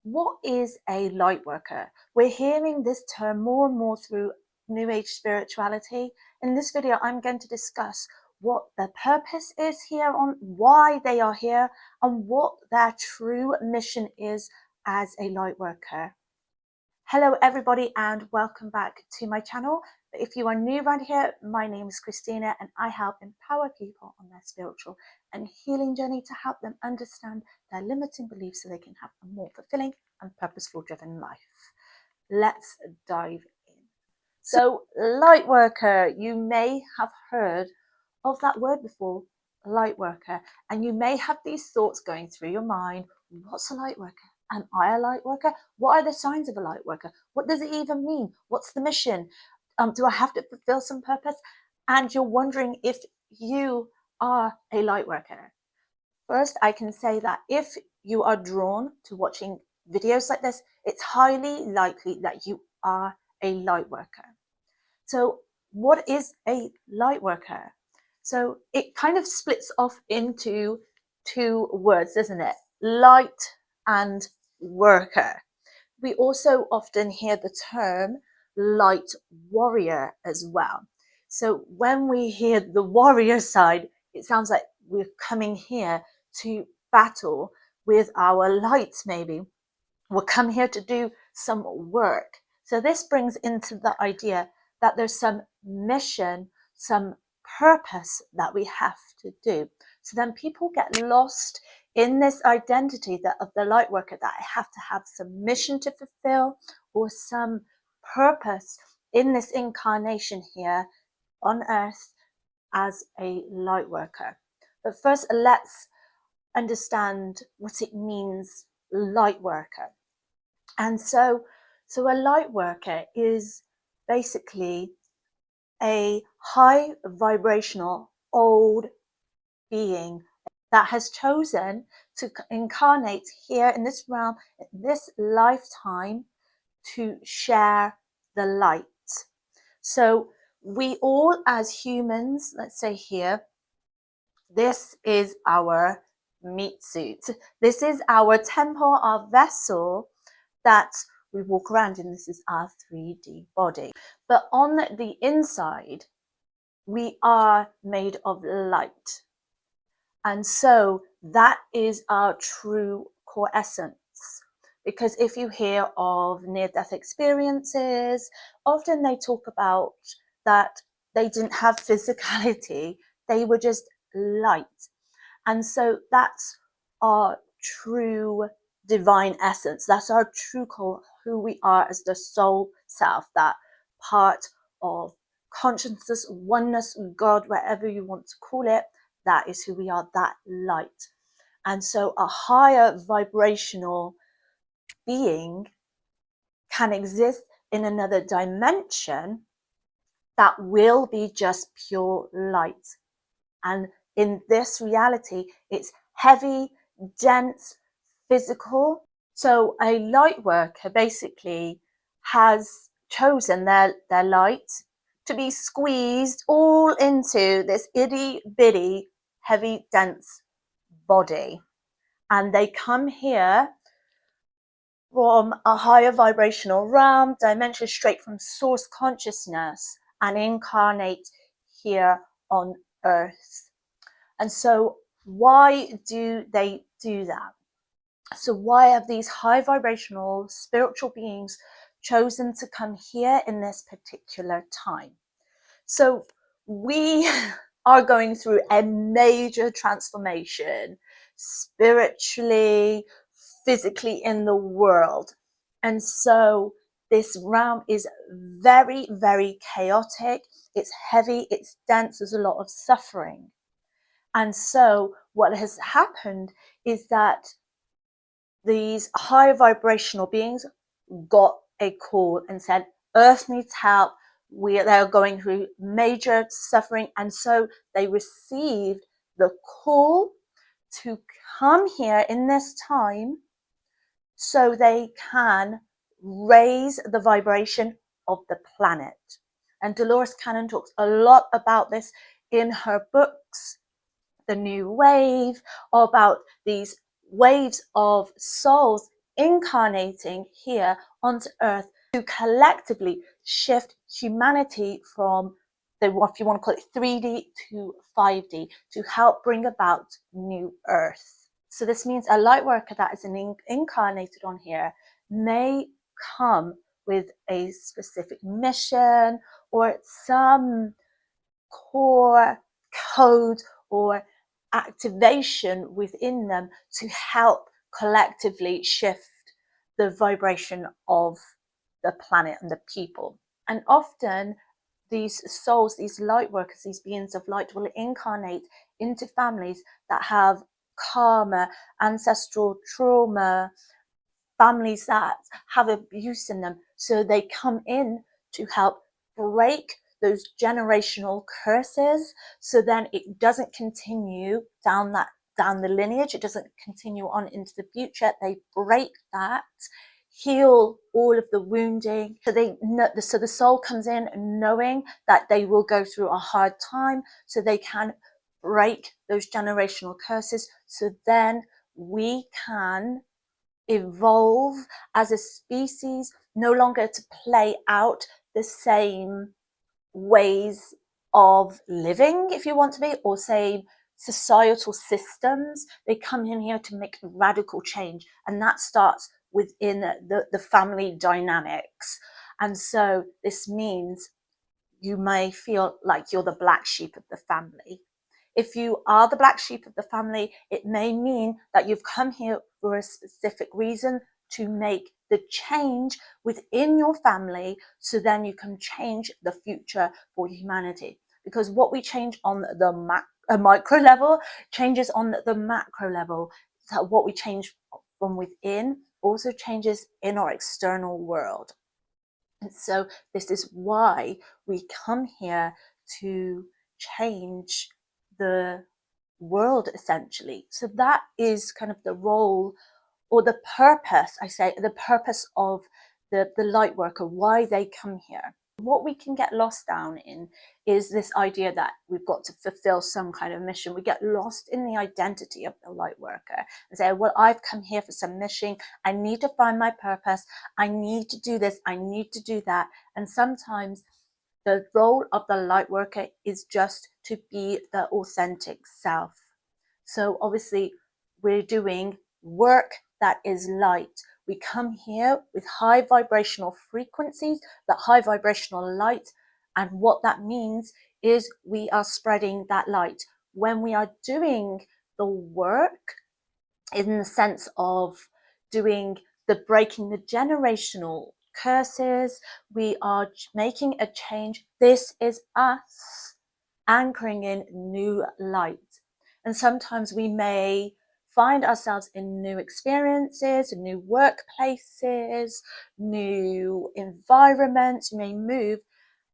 What is a light worker? We're hearing this term more and more through New Age spirituality. In this video, I'm going to discuss what their purpose is here, on why they are here, and what their true mission is as a light worker. Hello everybody and welcome back to my channel. If you are new around here, my name is Christina and I help empower people on their spiritual and healing journey to help them understand their limiting beliefs so they can have a more fulfilling and purposeful driven life. Let's dive in. So light worker, you may have heard of that word before, light worker, and you may have these thoughts going through your mind. What's a light worker? Am I a light worker? What are the signs of a light worker? What does it even mean? What's the mission? Do I have to fulfill some purpose? And you're wondering if you are a light worker. First, I can say that if you are drawn to watching videos like this, it's highly likely that you are a light worker. So what is a light worker? So it kind of splits off into two words, doesn't it? Light and worker. We also often hear the term light warrior as well. So when we hear the warrior side, it sounds like we're coming here to battle with our lights, maybe. We'll come here to do some work. So this brings into the idea that there's some mission, some purpose that we have to do. So then people get lost in this identity that of the light worker, that I have to have some mission to fulfill or some purpose in this incarnation here on earth as a light worker. But first, let's understand what it means, light worker. And so a light worker is basically a high vibrational old being that has chosen to incarnate here in this realm, this lifetime, to share the light. So we all as humans, let's say here, this is our meat suit. This is our temple, our vessel that we walk around in. This is our 3D body. But on the inside, we are made of light. And so that is our true core essence. Because if you hear of near-death experiences, often they talk about that they didn't have physicality, they were just light. And so that's our true divine essence. That's our true core, who we are as the soul self, that part of consciousness, oneness, God, whatever you want to call it. That is who we are, that light. And so a higher vibrational being can exist in another dimension that will be just pure light. And in this reality, it's heavy, dense, physical. So a light worker basically has chosen their light to be squeezed all into this itty bitty, heavy, dense body. And they come here from a higher vibrational realm, dimension, straight from source consciousness, and incarnate here on earth. And so why do they do that? So why have these high vibrational spiritual beings chosen to come here in this particular time? So we are going through a major transformation spiritually, physically in the world. And so this realm is very, very chaotic. It's heavy, it's dense, there's a lot of suffering. And so what has happened is that these high vibrational beings got a call and said, Earth needs help. They're going through major suffering. And so they received the call to come here in this time so they can raise the vibration of the planet. And Dolores Cannon talks a lot about this in her books, The New Wave, about these waves of souls incarnating here onto Earth to collectively shift humanity from the, if you want to call it 3D to 5D, to help bring about new Earth. So this means a light worker that is incarnated on here may come with a specific mission or some core code or activation within them to help collectively shift the vibration of the planet and the people. And often these souls, these light workers, these beings of light will incarnate into families that have karma, ancestral trauma, families that have abuse in them. So they come in to help break those generational curses, so then it doesn't continue down the lineage, it doesn't continue on into the future. They break that, heal all of the wounding. So the soul comes in knowing that they will go through a hard time, so they can break those generational curses, so then we can evolve as a species, no longer to play out the same ways of living, if you want to be, or same societal systems. They come in here to make radical change, and that starts within the family dynamics. And so this means you may feel like you're the black sheep of the family. If you are the black sheep of the family, it may mean that you've come here for a specific reason, to make the change within your family, so then you can change the future for humanity. Because what we change on the micro level changes on the macro level. So what we change from within also changes in our external world. And so this is why we come here to change the world, essentially. So that is kind of the role, or the purpose, I say, the purpose of the light worker, why they come here. What we can get lost down in is this idea that we've got to fulfill some kind of mission. We get lost in the identity of the light worker and say, well, I've come here for some mission. I need to find my purpose. I need to do this. I need to do that. And sometimes the role of the light worker is just to be the authentic self. So obviously we're doing work that is light. We come here with high vibrational frequencies, that high vibrational light. And what that means is we are spreading that light. When we are doing the work, in the sense of doing the breaking the generational curses, we are making a change. This is us anchoring in new light. And sometimes we may find ourselves in new experiences, new workplaces, new environments. You may move,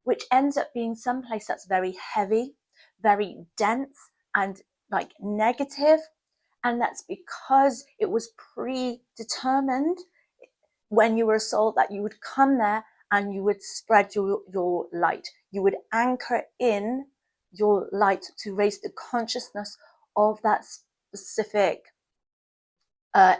which ends up being someplace that's very heavy, very dense, and like negative. And that's because it was predetermined when you were a soul that you would come there and you would spread your light. You would anchor in your light to raise the consciousness of that specific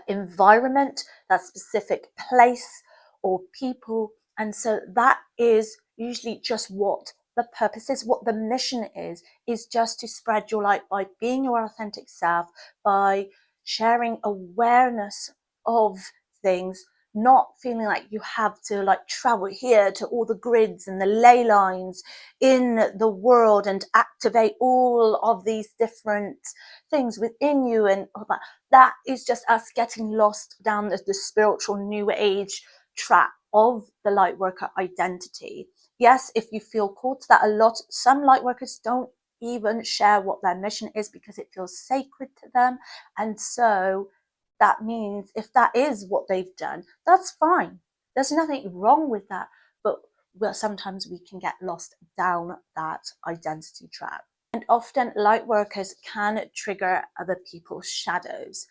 environment, that specific place or people. And so that is usually just what the purpose is, what the mission is just to spread your light by being your authentic self, by sharing awareness of things, not feeling like you have to like travel here to all the grids and the ley lines in the world and activate all of these different things within you and all that. That is just us getting lost down the spiritual new age track of the light worker identity. Yes, if you feel called to that, a lot, some light workers don't even share what their mission is because it feels sacred to them. And so that means if that is what they've done, that's fine. There's nothing wrong with that. But well, sometimes we can get lost down that identity track. And often light workers can trigger other people's shadows.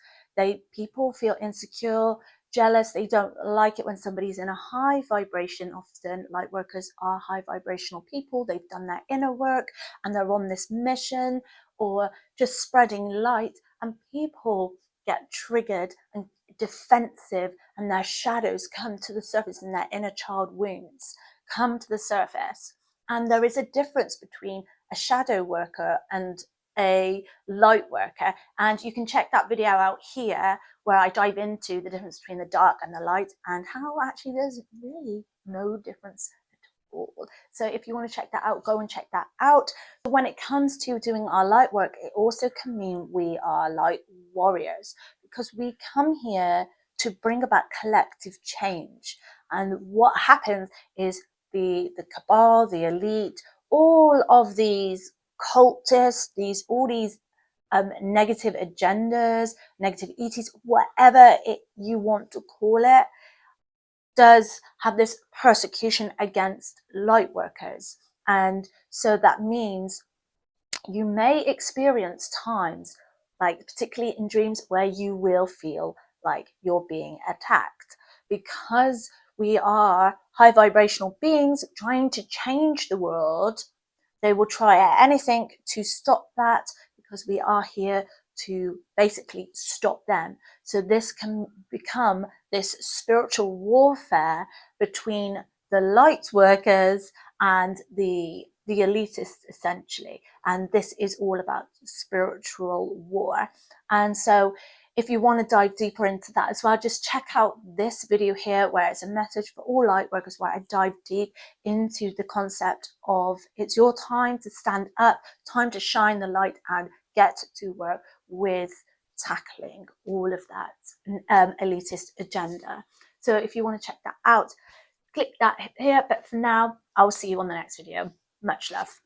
People feel insecure, jealous. They don't like it when somebody's in a high vibration. Often light workers are high vibrational people. They've done their inner work and they're on this mission or just spreading light, and people get triggered and defensive, and their shadows come to the surface, and their inner child wounds come to the surface. And there is a difference between a shadow worker and a light worker, and you can check that video out here where I dive into the difference between the dark and the light, and how actually there's really no difference at all. So if you want to check that out, go and check that out. When it comes to doing our light work, it also can mean we are light warriors, because we come here to bring about collective change. And what happens is the cabal, the elite, all of these cultists, all these negative agendas, negative ETs, whatever you want to call it, does have this persecution against light workers. And so that means you may experience times, like particularly in dreams, where you will feel like you're being attacked, because we are high vibrational beings trying to change the world. They will try anything to stop that, because we are here to basically stop them. So this can become this spiritual warfare between the light workers and the elitists, essentially. And this is all about spiritual war. And so if you want to dive deeper into that as well, just check out this video here, where it's a message for all light workers, where I dive deep into the concept of it's your time to stand up, time to shine the light and get to work with tackling all of that elitist agenda. So if you want to check that out, click that here. But for now, I'll see you on the next video. Much love.